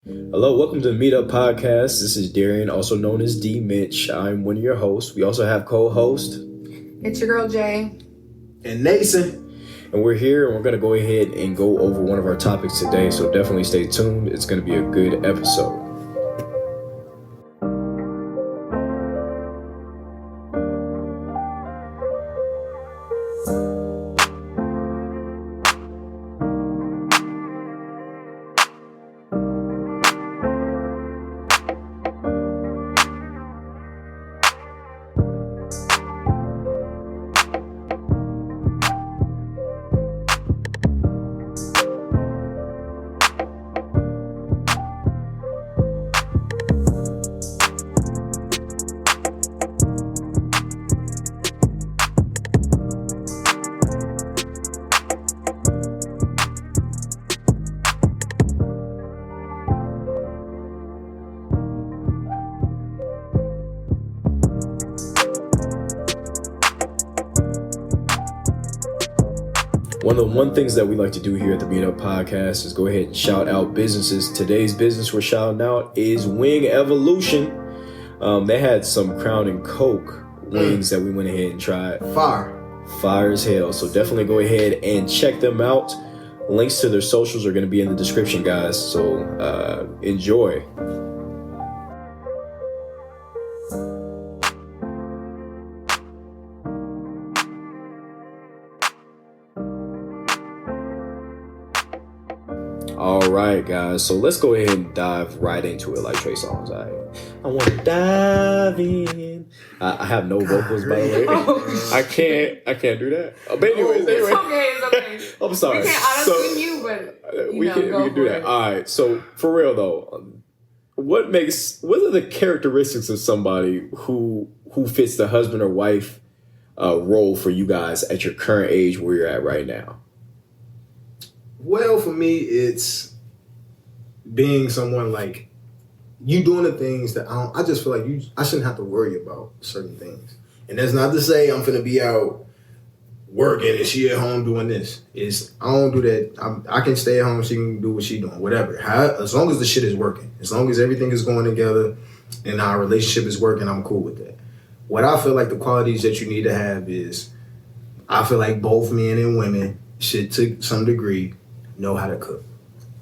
Hello, welcome to the Meetup Podcast. This is Darian, also known as D. Mitch. I'm one of your hosts. We also have co-host. It's your girl, Jay. And Nathan. And we're here and we're going to go ahead and go over one of our topics today. So definitely stay tuned. It's going to be a good episode. One things that we like to do here at the Meetup Podcast is go ahead and shout out businesses. Today's business we're shouting out is Wing Evolution. They had some Crown and Coke wings that we went ahead and tried. Fire as hell. So definitely go ahead and check them out. Links to their socials are going to be in the description, guys. So enjoy. All right, guys. So let's go ahead and dive right into it, like Trey Songz. I want to dive in. I have no vocals, by the way. I can't do that. But anyways. It's okay. I'm sorry. We can't auto-tune you, but we can do that. All right. So for real though, what are the characteristics of somebody who fits the husband or wife role for you guys at your current age where you're at right now? Well, for me, it's being someone like you doing the things that I just feel like I shouldn't have to worry about certain things. And that's not to say I'm finna be out working and she at home doing this. I don't do that. I can stay at home. She can do what she doing, whatever. As long as the shit is working, as long as everything is going together and our relationship is working, I'm cool with that. What I feel like the qualities that you need to have is, I feel like both men and women should, to some degree, know how to cook.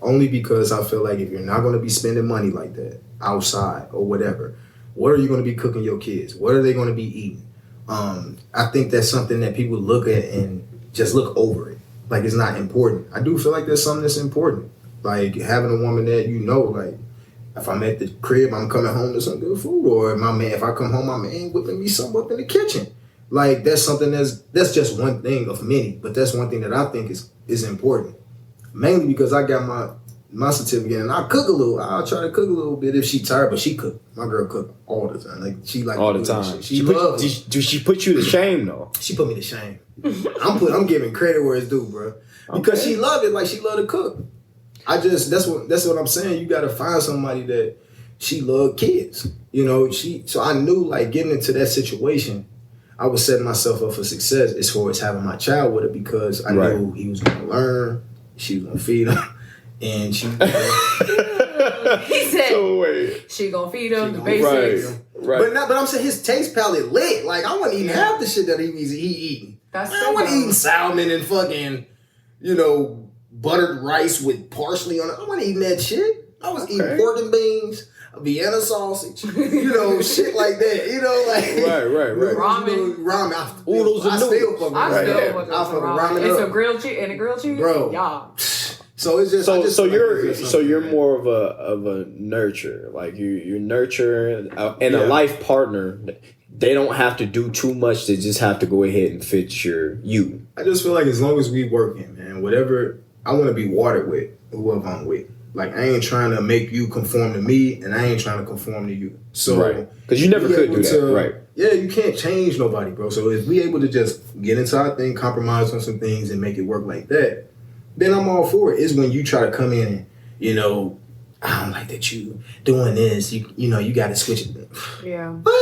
Only because I feel like if you're not going to be spending money like that outside or whatever, what are you going to be cooking your kids? What are they going to be eating? I think that's something that people look at and just look over it. Like it's not important. I do feel like there's something that's important. Like having a woman that like if I'm at the crib, I'm coming home to some good food. Or if I come home, my man whipping me something up in the kitchen. Like that's something that's just one thing of many. But that's one thing that I think is important. Mainly because I got my certificate and I cook a little. I'll try to cook a little bit if she tired, but she cook. My girl cook all the time. Like she like all the time. She loves. Do she put you to shame though? She put me to shame. I'm giving credit where it's due, bro. Because she loved it. Like she loved to cook. That's what I'm saying. You got to find somebody that she loved kids. You know, so I knew like getting into that situation, I was setting myself up for success as far as having my child with her because I knew he was going to learn. She was gonna feed him, and she. He said, so wait. She gonna feed him the basics. Right. But I'm saying his taste palette lit. Like I wasn't eating half the shit that he eating. I wasn't eating salmon and fucking, buttered rice with parsley on it. I wasn't eating that shit. I was eating pork and beans, a Vienna sausage, shit like that. Right. Ramen. Oodles and noodles. I still fuck with ramen. It's a grilled cheese, bro. Yeah. So it's just so you're more of a nurturer. Like you nurture and a life partner. They don't have to do too much. They just have to go ahead and fit you. I just feel like as long as we working, man, whatever I want to be watered with, whoever I'm with. Like I ain't trying to make you conform to me, and I ain't trying to conform to you. So because you never could do that, right? Yeah, you can't change nobody, bro. So if we able to just get into our thing, compromise on some things, and make it work like that, then I'm all for it. It's when you try to come in and I don't like that you doing this. You got to switch it. Yeah. But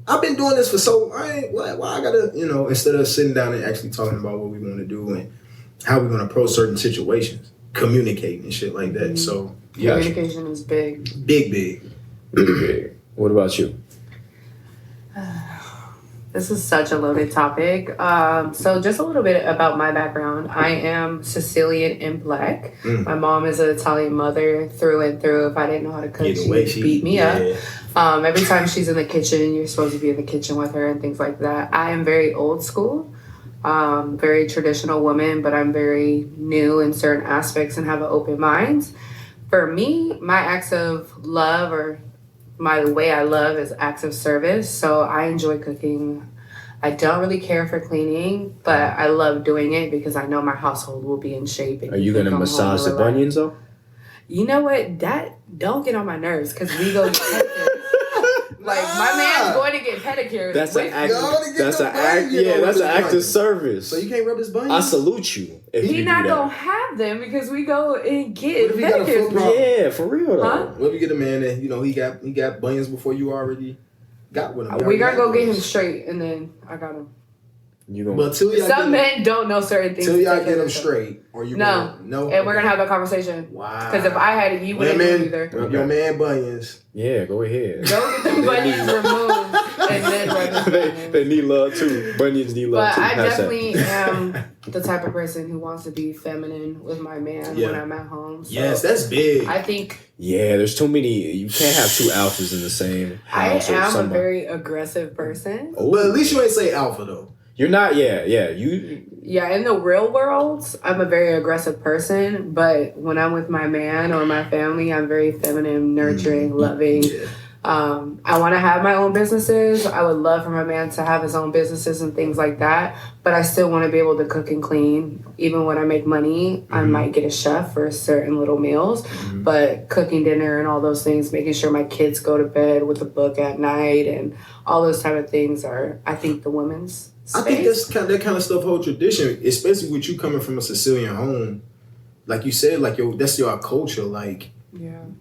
I've been doing this for so why I gotta instead of sitting down and actually talking about what we want to do and how we're gonna approach certain situations, communicating and shit like that. Mm-hmm. So Communication is big. Big. What about you? This is such a loaded topic. So just a little bit about my background. I am Sicilian and Black. My mom is an Italian mother through and through. If I didn't know how to cook, she would beat me up. Every time she's in the kitchen, you're supposed to be in the kitchen with her and things like that. I am very old school, very traditional woman, but I'm very new in certain aspects and have an open mind. For me, my acts of love or my way I love is acts of service. So I enjoy cooking. I don't really care for cleaning, but I love doing it because I know my household will be in shape. Are you going to massage the bunions though? You know what? That don't get on my nerves because we go get pedicures. Like my man's going to get pedicures. That's an act. That's an act of service. So you can't rub his bunions. I salute you. He's not gonna have them because we go and get pedicures. Yeah, for real though. Huh? What if you get a man that he got bunions before you already got with him? We gotta go get him straight, and then I got him. But some men don't know certain things. Till y'all get them straight, or you no, and we're gonna have a conversation. Wow. Because if I had it, you wouldn't do either. Rub your man bunions. Yeah, go ahead. Go get the bunions removed, and then rub his bunions. They need love too. Bunions need love too. But I definitely am the type of person who wants to be feminine with my man when I'm at home. So yes, that's big. I think. Yeah, there's too many. You can't have two alphas in the same house. I am a very aggressive person. Oh. But at least you ain't say alpha though. You're not, yeah. Yeah, in the real world, I'm a very aggressive person, but when I'm with my man or my family, I'm very feminine, nurturing, loving. Yeah. I want to have my own businesses. I would love for my man to have his own businesses and things like that, but I still want to be able to cook and clean. Even when I make money, I might get a chef for certain little meals, but cooking dinner and all those things, making sure my kids go to bed with a book at night and all those type of things are, I think, the women's space. I think that kind of stuff whole tradition, especially with you coming from a Sicilian home, like you said, like that's your culture, like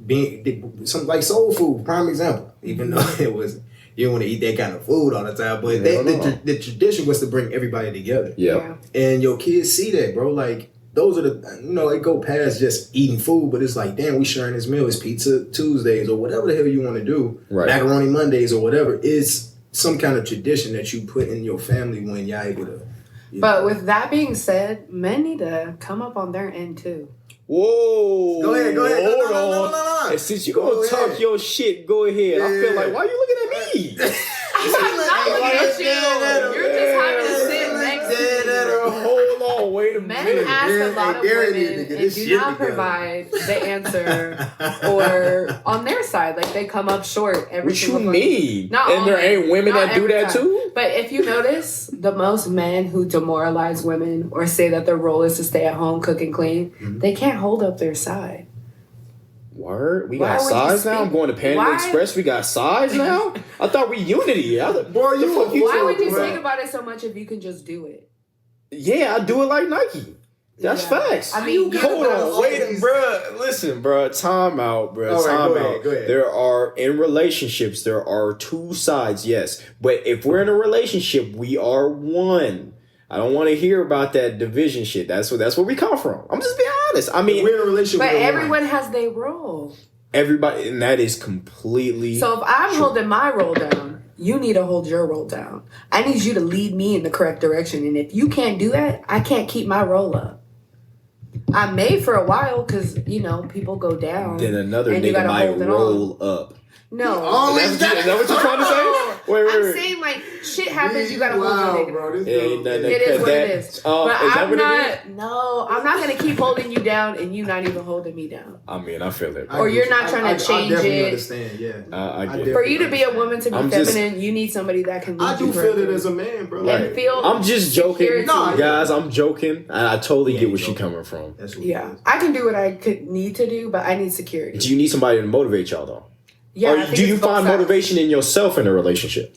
being something like soul food, prime example. Even though it was you don't want to eat that kind of food all the time, but the tradition was to bring everybody together. Yeah, and your kids see that, bro. Like those are the they go past just eating food, but it's like, damn, we sharing this meal. It's Pizza Tuesdays or whatever the hell you want to do, Macaroni Mondays or whatever. It's some kind of tradition that you put in your family when you're able to. But with that being said, men need to come up on their end too. Whoa. Go ahead. Hold on. No. And since you gonna talk your shit, go ahead. Yeah. I feel like, why are you looking at me? I'm not looking at you. You're just having to sit next to me. Hold on, wait a minute. Men ask a lot of women and do not provide the answer or on their side. Like they come up short every single time. What you mean? And there ain't women that do that too? But if you notice, the most men who demoralize women or say that their role is to stay at home, cook and clean, they can't hold up their side. Word? We got size now? I'm going to Panda Express. We got size now? I thought we unity. Why would you think about it so much if you can just do it? Yeah, I do it like Nike. That's facts. I mean, hold on, wait, bro. Listen, bro. Time out, bro. Time out. Go ahead. There are in relationships. There are two sides, yes. But if we're in a relationship, we are one. I don't want to hear about that division shit. That's where we come from. I'm just being honest. I mean, we're in a relationship. But everyone has their role. Everybody, and that is completely. So if I'm holding my role down, you need to hold your role down. I need you to lead me in the correct direction. And if you can't do that, I can't keep my role up. I may for a while because, people go down. Then another nigga might roll up. No. Is that what you're trying to say? Wait. I'm saying, like, shit happens, you gotta hold your nigga. Bro, it is what it is. But I'm not gonna keep holding you down and you not even holding me down. I mean, I feel it. Or you're not trying to change I it. Understand, yeah. I get it. For you to be a woman to be feminine, you need somebody that can lead you. I do feel it as a man, bro. And feel I'm just joking. No, guys, I'm joking. I totally get where she's coming from. I can do what I need to do, but I need security. Do you need somebody to motivate y'all, though? Yeah, or do you find motivation in yourself in a relationship?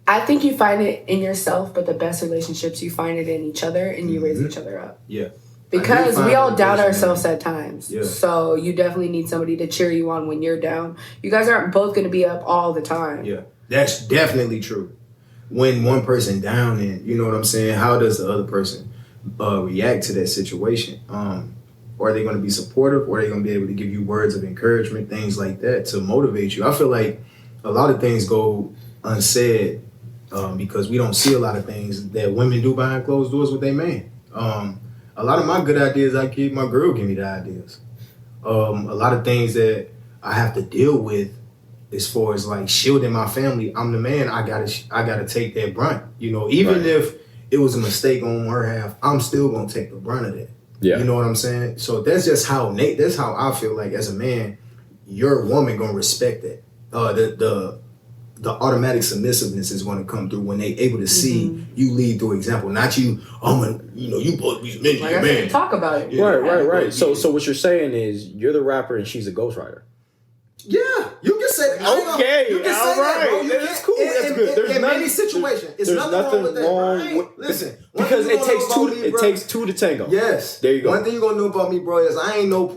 I think you find it in yourself, but the best relationships, you find it in each other and you raise each other up. Yeah. Because we all doubt ourselves at times. Yeah. So you definitely need somebody to cheer you on when you're down. You guys aren't both going to be up all the time. Yeah. That's definitely true. When one person down and, you know what I'm saying, how does the other person react to that situation? or are they going to be supportive, or are they going to be able to give you words of encouragement, things like that to motivate you? I feel like a lot of things go unsaid because we don't see a lot of things that women do behind closed doors with their man. A lot of my good ideas I give, my girl give me the ideas. A lot of things that I have to deal with as far as like shielding my family, I'm the man. I gotta take that brunt. You know, even if it was a mistake on her half, I'm still gonna take the brunt of that. Yeah. You know what I'm saying? So that's just how that's how I feel like as a man, your woman gonna respect that. The automatic submissiveness is going to come through when they able to see you lead through example, not you. You both be man. Talk about it. Yeah. Right. So what you're saying is you're the rapper and she's a ghostwriter. Yeah, you can say that. Okay, you can say that, bro. That's cool. That's good. There's many situations. There's nothing wrong with that. Listen, because it takes two to tango. Yes. There you go. One thing you're gonna know about me, bro, is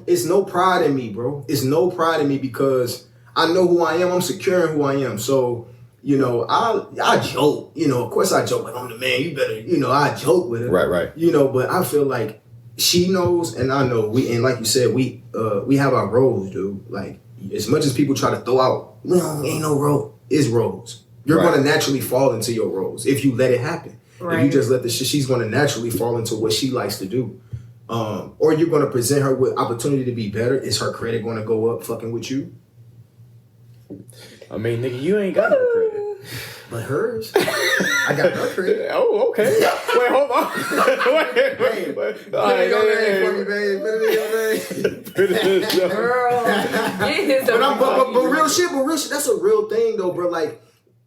it's no pride in me, bro. It's no pride in me because I know who I am. I'm secure in who I am. So, you know, I joke. You know, of course I joke. Like, I'm the man. You better, I joke with her. Right. You know, but I feel like she knows and I know. And like you said, we have our roles, dude. Like, as much as people try to throw out, ain't no role. It's roles. You're going to naturally fall into your roles if you let it happen. Right. If you just let she's going to naturally fall into what she likes to do. Or you're going to present her with opportunity to be better. Is her credit going to go up fucking with you? I mean, nigga, you ain't got no credit. But hers. I got her credit. Oh, okay. Wait, hold on. Wait. Put it your name for me, baby. Put it in your name. Girl. But real shit, that's a real thing, though, bro. Like,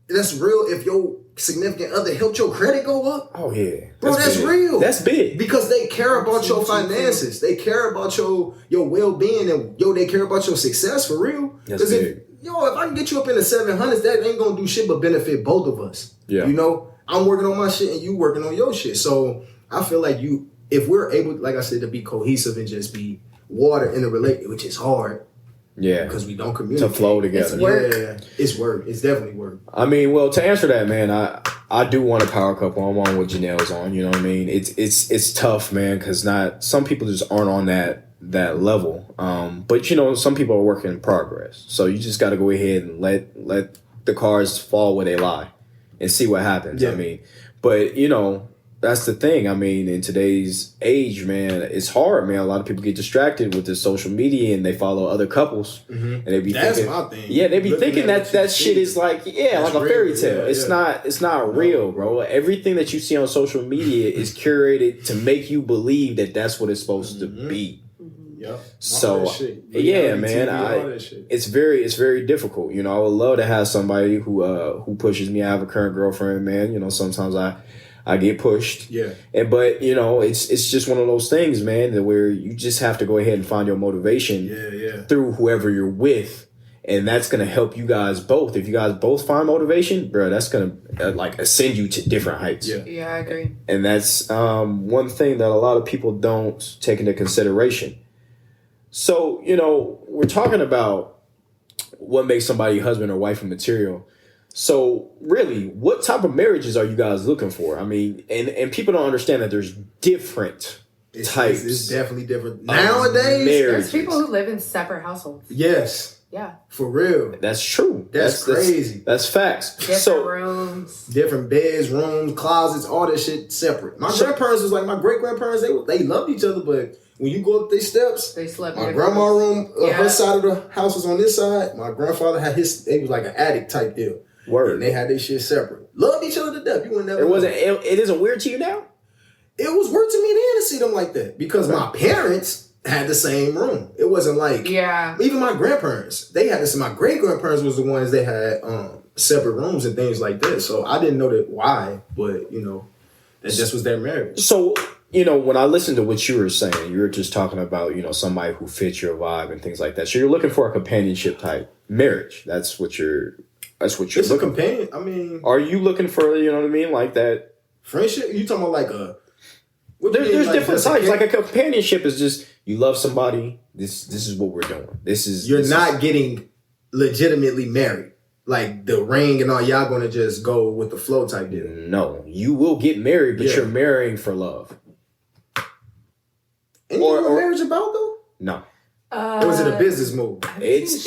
that's real if your significant other helped your credit go up. Oh, yeah. Bro, that's real. That's big. Because they care about your finances. They care about your well-being. And, they care about your success, for real. That's big. If I can get you up in the 700s, that ain't gonna do shit but benefit both of us. Yeah. You know, I'm working on my shit and you working on your shit. So I feel like if we're able, like I said, to be cohesive and just be water in the relationship, which is hard. Yeah. Because we don't communicate. To flow together. It's work. Yeah. It's work. It's definitely work. I mean, well, to answer that, man, I do want a power couple. I'm on what Janelle's on. You know what I mean? It's tough, man, because some people just aren't on that level. But some people are working in progress. So you just got to go ahead and let the cards fall where they lie and see what happens. Yeah. I mean, but that's the thing. I mean, in today's age, man, it's hard, man. A lot of people get distracted with the social media and they follow other couples and they be thinking, my thing. Yeah, they be thinking that shit is like, like a fairy tale. Yeah, it's not real, bro. Everything that you see on social media is curated to make you believe that that's what it's supposed to be. Yep. So man, it's very difficult. I would love to have somebody who pushes me. I have a current girlfriend, man. Sometimes I get pushed. Yeah. But it's just one of those things, man, where you just have to go ahead and find your motivation through whoever you're with. And that's going to help you guys both. If you guys both find motivation, bro, that's going to ascend you to different heights. Yeah, I agree. And that's one thing that a lot of people don't take into consideration. So, we're talking about what makes somebody husband or wife material. So, really, what type of marriages are you guys looking for? I mean, and people don't understand that there's different types. It's definitely different. Nowadays, there's people who live in separate households. Yes. Yeah. For real. That's true. That's crazy. That's facts. Different rooms. Different beds, rooms, closets, all that shit separate. My grandparents was like my great-grandparents, they loved each other, but when you go up these steps, they slept. My grandma's room, her side of the house was on this side. My grandfather had his. It was like an attic type deal. Word. And they had their shit separate. Loved each other to death. You would never. It isn't weird to you now. It was weird to me then to see them like that because my parents had the same room. It wasn't like even my grandparents. They had this. My great grandparents was the ones that had separate rooms and things like that. So I didn't know that why, but that just was their marriage. So. When I listened to what you were saying, you were just talking about, somebody who fits your vibe and things like that. So you're looking for a companionship type marriage. That's what you're it's looking a companion. I mean, are you looking for, what I mean? Like that friendship? You talking about like a, there's different types. Like a companionship is just, you love somebody. This is what we're doing. You're not getting legitimately married. Like the ring and all, y'all gonna just go with the flow type deal. No, you will get married, but you're marrying for love. And you know what marriage about though? No. Or was it a business move? There's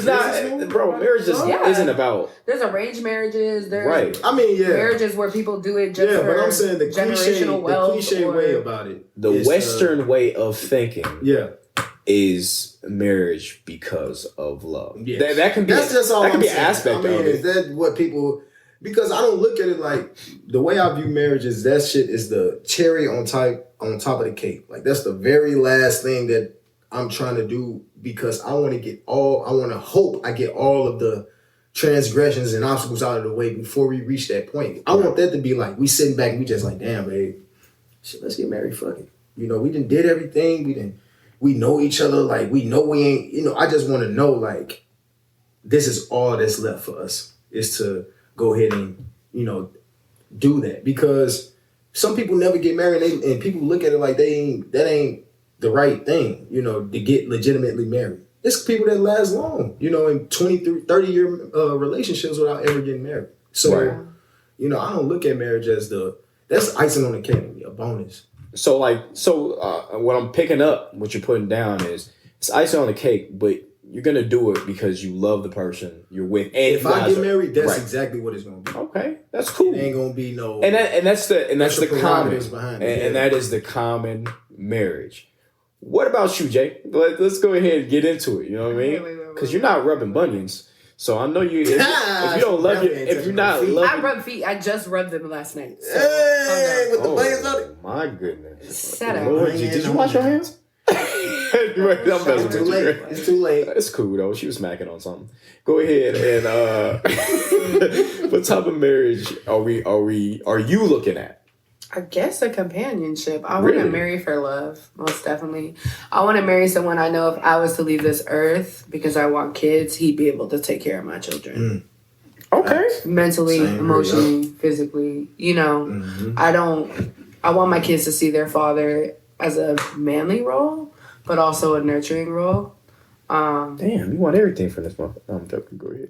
not, bro. Marriage isn't about. There's arranged marriages. There's right. I mean, marriages where people do it just for but I'm saying the cliche way about it. The Western way of thinking. Yeah. Is marriage because of love? Yes. That can be. That's just all. That can be an aspect of it. Is that what people? Because I don't look at it like the way I view marriage is that shit is the cherry on top of the cake. Like that's the very last thing that I'm trying to do because I want to hope I get all of the transgressions and obstacles out of the way before we reach that point. I want that to be like we sitting back and we just like, damn, babe, shit, let's get married. Fuck it. You know, we did everything. We know each other. Like we know we ain't. You know, I just want to know like this is all that's left for us is to go ahead and, you know, do that. Because some people never get married and people look at it like that ain't the right thing, you know, to get legitimately married. It's people that last long, you know, in 30-year relationships without ever getting married. So, you know, I don't look at marriage as that's icing on the cake, a bonus. So what I'm picking up, what you're putting down is it's icing on the cake, but you're gonna do it because you love the person you're with. And if I get married, that's exactly what it's gonna be. Okay, that's cool. It ain't gonna be no. And that's the common behind and that is the common marriage. What about you, Jay? Let's go ahead and get into it. You know what I mean? Because you're not rubbing bunions. So I know you. If you don't love if you're not loving, I rub feet. I just rubbed them last night. So, hey, with the bunions on it. My goodness. Shut up. Lord, did you wash your hands? It's too late. It's cool though. She was smacking on something. Go ahead and what type of marriage are you looking at? I guess a companionship. I want to marry for love, most definitely. I want to marry someone I know if I was to leave this earth because I want kids, he'd be able to take care of my children. Okay. Mentally, emotionally, physically. You know, I want my kids to see their father as a manly role, but also a nurturing role. Damn, you want everything from this month. I'm joking. Go ahead.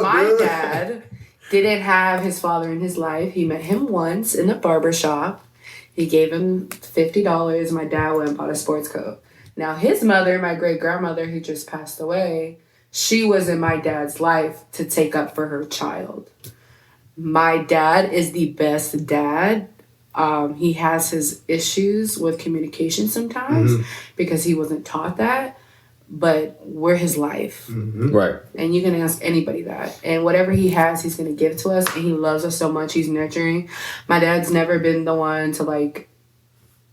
My dad didn't have his father in his life. He met him once in a barbershop. He gave him $50. My dad went and bought a sports coat. Now, his mother, my great-grandmother, who just passed away, she was in my dad's life to take up for her child. My dad is the best dad. He has his issues with communication sometimes because he wasn't taught that. But we're his life. Right. And you can ask anybody that. And whatever he has, he's going to give to us. And he loves us so much. He's nurturing. My dad's never been the one to, like,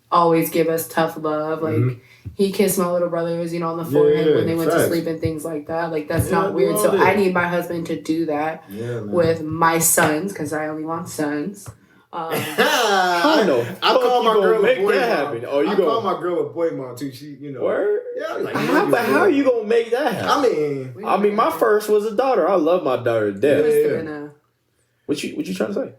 always give us tough love. Like, he kissed my little brothers, you know, on the forehead when they went to sleep and things like that. Like, that's not weird. So I need my husband to do that with my sons, because I only want sons. I know. I call my girl make a boy that mom. happen. Oh, you call my girl a boy mom too. She, you know. Word? Yeah. Like, how are you gonna make that happen? I mean, my first was a daughter. I love my daughter to death. He must have been What you trying to say?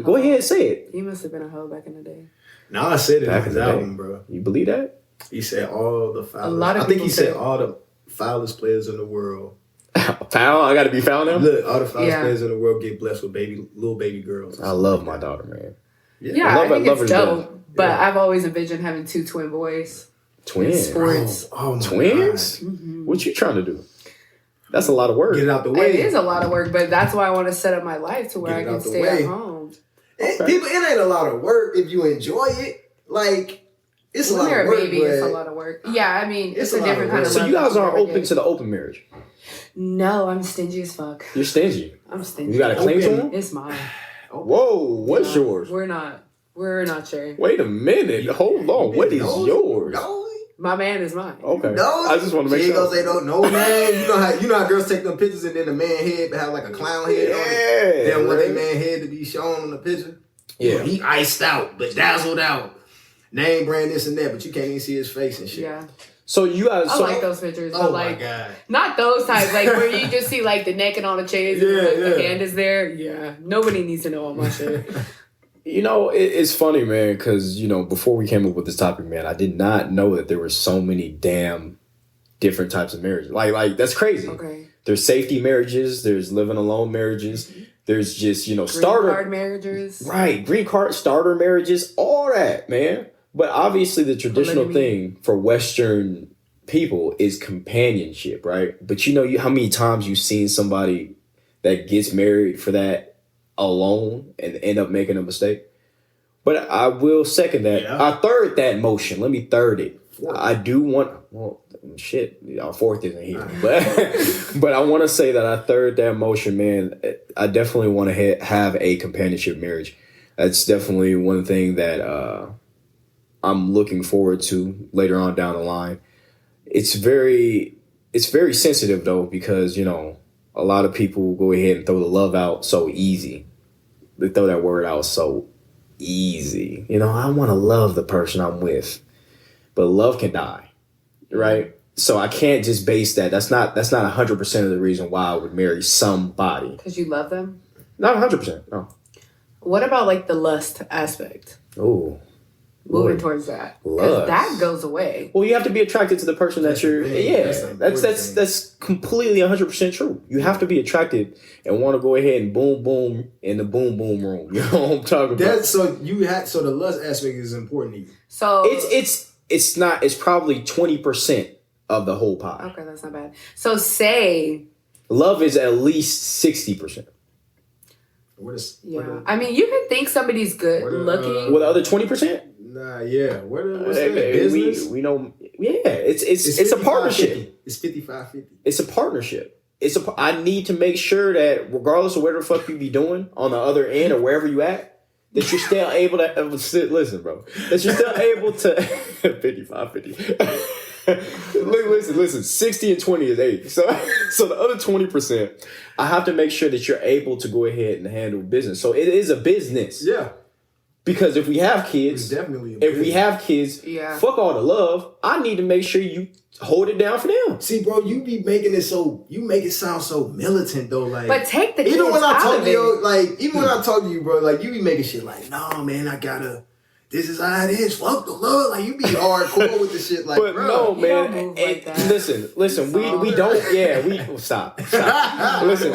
Go ahead and say it. He must have been a hoe back in the day. No, I said it in his album, bro. You believe that? He said all the foulest. A lot of I think he people said all the foulest players in the world. Foul? I gotta be foul now? Look, all the foulest players in the world get blessed with little baby girls. I love my daughter, man. Yeah, I think it's dope. But I've always envisioned having 2 twin boys. Twins? Sports. Oh twins? What you trying to do? That's a lot of work. Get it out the way. It is a lot of work, but that's why I want to set up my life to where I can stay at home. It ain't a lot of work if you enjoy it. Like, it's a lot of work. Baby, it's a lot of work. Yeah, I mean, it's a different kind of So you guys aren't open to the open marriage? No, I'm stingy as fuck. You're stingy? I'm stingy. You got a claim to him? It's mine. Whoa, what's yours? We're not sharing. Wait a minute. Hold on. What is yours? My man is mine. Okay. I just want to make sure. She ain't gonna say no man. You know how girls take them pictures and then the man head have like a clown head on it? They don't want their man head to be shown on the picture. Yeah. He iced out, bedazzled out. Name brand this and that, but you can't even see his face and shit. Yeah. So you guys... I like those pictures, but like... my God. Not those types, like where you just see like the neck and all the chains and the hand is there. Yeah. Nobody needs to know all my shit. You know, it's funny, man, because, you know, before we came up with this topic, man, I did not know that there were so many damn different types of marriages. Like that's crazy. Okay. There's safety marriages. There's living alone marriages. There's just, green starter card marriages. Right, green card, starter marriages, all that, man. But obviously the traditional Polygamy. thing for Western people is companionship, right? But how many times you've seen somebody that gets married for that alone and end up making a mistake? But I will second that. Yeah. I third that motion. Let me third it. Fourth. I do want, well, shit, our fourth isn't here. But I want to say that I third that motion, man. I definitely want to have a companionship marriage. That's definitely one thing that I'm looking forward to later on down the line. It's very sensitive, though, because, a lot of people go ahead and throw the love out so easy. They throw that word out so easy. I want to love the person I'm with, but love can die, right? So I can't just base that. That's not 100% of the reason why I would marry somebody. Because you love them? Not 100%, no. What about like the lust aspect? Oh, Moving towards that. Because that goes away. Well, you have to be attracted to the person that you're. Yeah, that's completely 100% true. You have to be attracted and want to go ahead and boom boom in the boom boom room. You know what I'm talking about? So the lust aspect is important to you. So it's not. It's probably 20% of the whole pie. Okay, that's not bad. So say love is at least 60%. I mean, you can think somebody's good looking. Well, the other 20%. Nah, yeah. What's that? Business? We know. Yeah, it's a partnership. It's 55-50. It's a partnership. I need to make sure that regardless of where the fuck you be doing on the other end or wherever you at, that you're still able to listen, bro. That you're still able to 55-50. Listen. 60 and 20 is 80. So the other 20%, I have to make sure that you're able to go ahead and handle business. So it is a business. Yeah. Because if we have kids, fuck all the love. I need to make sure you hold it down for them. See, bro, you make it sound so militant though. Like, but take the kids even when I out talk of to it. you, when I talk to you, bro, like you be making shit like, no, man, this is how it is. Fuck the love. Like you be hardcore with the shit, like, but bro. no, man. Don't move like that. Listen. We don't. Yeah, stop. Listen,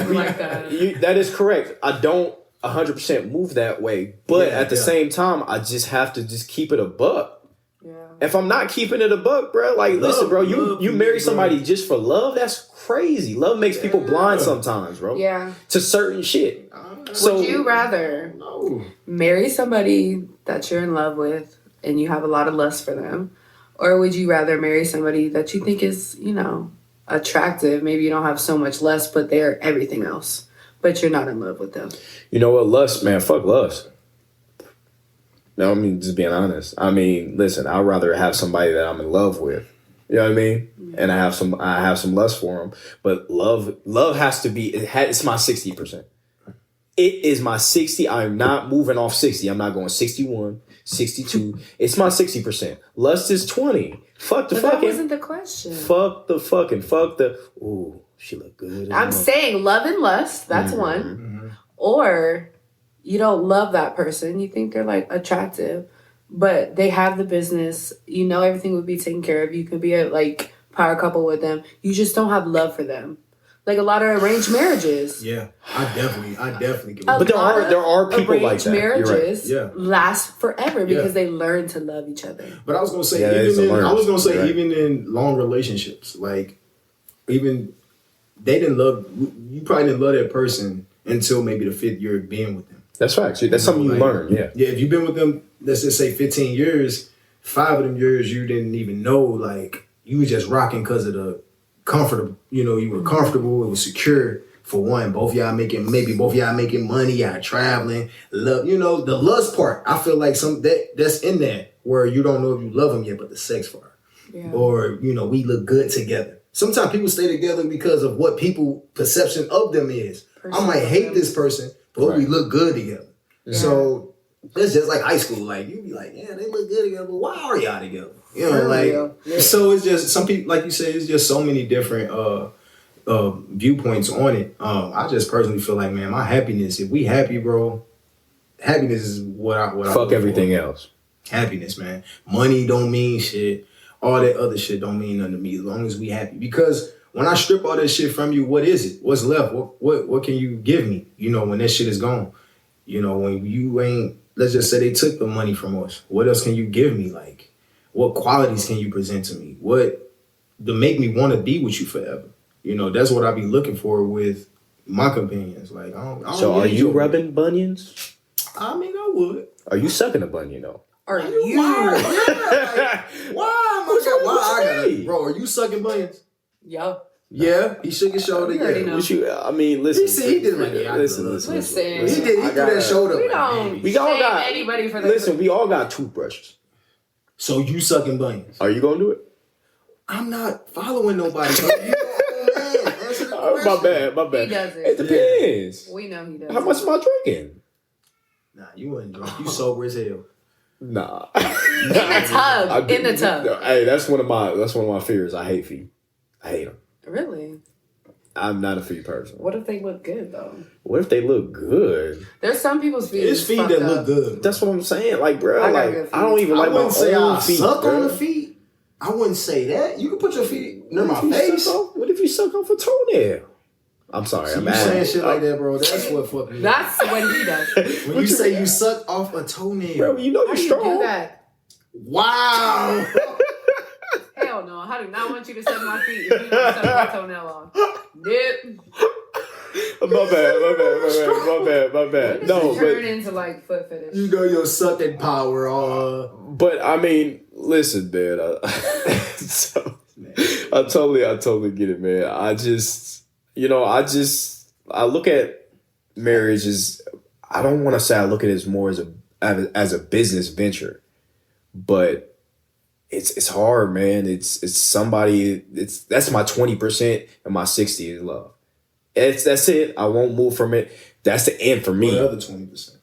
that is correct. I don't 100% move that way, but at the same time, I just have to just keep it a buck. Yeah. If I'm not keeping it a buck, bro, listen, bro, you marry somebody just for love, that's crazy. Love makes people blind sometimes, bro. Yeah. To certain shit. Would you rather marry somebody that you're in love with and you have a lot of lust for them, or would you rather marry somebody that you think is, attractive? Maybe you don't have so much lust, but they're everything else, but you're not in love with them. You know what? Lust, man, fuck lust. No, I mean, just being honest. I mean, listen, I'd rather have somebody that I'm in love with. You know what I mean? Mm-hmm. And I have some lust for them. But love has to be, it's my 60%. It is my 60. I'm not moving off 60. I'm not going 61, 62. It's my 60%. Lust is 20. Fuck the fucking. That wasn't the question. Fuck the. Ooh, she look good. I'm saying love and lust. That's one. Mm-hmm. Or you don't love that person. You think they're attractive, but they have the business. Everything would be taken care of. You could be a power couple with them. You just don't have love for them. Like a lot of arranged marriages. Yeah, I definitely can. But there are people like that. Marriages last forever because they learn to love each other. But I was gonna say even in long relationships, even they didn't love you. Probably didn't love that person until maybe the 5th year of being with them. That's facts. That's something you learn. Yeah. Yeah. If you've been with them, let's just say 15 years, 5 of them years you didn't even know. You was just rocking because of the comfortable. You were comfortable. It was secure. For one, both y'all making money. Y'all traveling. Love. The lust part. I feel like that's in there where you don't know if you love them yet, but the sex part. Yeah. Or we look good together. Sometimes people stay together because of what people perception of them is. I might hate this person, but we look good together. Yeah. So it's just like high school. You be like, yeah, they look good together, but why are y'all together? So it's just some people, like you say, it's just so many different viewpoints on it. I just personally feel like, man, my happiness. If we happy, bro, happiness is what I fuck everything else. Happiness, man. Money don't mean shit. All that other shit don't mean nothing to me as long as we happy. Because when I strip all that shit from you, what is it? What's left? What can you give me? You know, when that shit is gone. You know, when you ain't, let's just say they took the money from us. What else can you give me? Like, what qualities can you present to me? What to make me want to be with you forever? You know, that's what I be looking for with my companions. Like, I don't So are you rubbing bunions? I mean, I would. Are you sucking a bunion though? Are you? Why? Like, why? What you I gotta, mean? bro, are you sucking bunions? Yo. Yeah, he shook his shoulder. You already Yeah, know. What you? I mean, listen. He did like, yeah, listen. he Listen. did. He threw that shoulder. We like, don't man. We all shame got anybody for that. Listen, we all got toothbrushes. So you sucking bunions? Are you gonna do it? I'm not following nobody. Bro. You oh, man, answer the question. My bad. He does it. It depends. We know he does. How much am I drinking? Nah, you wasn't drunk. You sober as hell. Nah. In the tub. In the tub. Hey, that's one of my fears. I hate feet. I hate them. Really? I'm not a feet person. What if they look good though? What if they look good? There's some people's feet. It's feet that look good. That's what I'm saying. Like, bro, I got like good feet. I don't even I like my wouldn't say own I feet. suck bro. on the feet. I wouldn't say that. You can put your feet near my What if you face. suck off- What if you suck off a toenail? I'm sorry. So I'm you saying mad. shit like that, bro. That's what fucked me up. That's when he does. When you say you suck off a toenail. Bro, you know How you're do you strong. do that? Wow. Hell no. I do not want you to suck my feet if you don't suck my toenail off. Dip. My bad. No, Turn into like foot fetish. You know your sucking power. but I mean, listen, man. So, I totally get it, man. I just, I look at marriage as, I don't want to say I look at it as more as a business venture, but it's hard, man. It's somebody. That's my 20% and my 60 is love. That's it. I won't move from it. That's the end for me. The other 20%.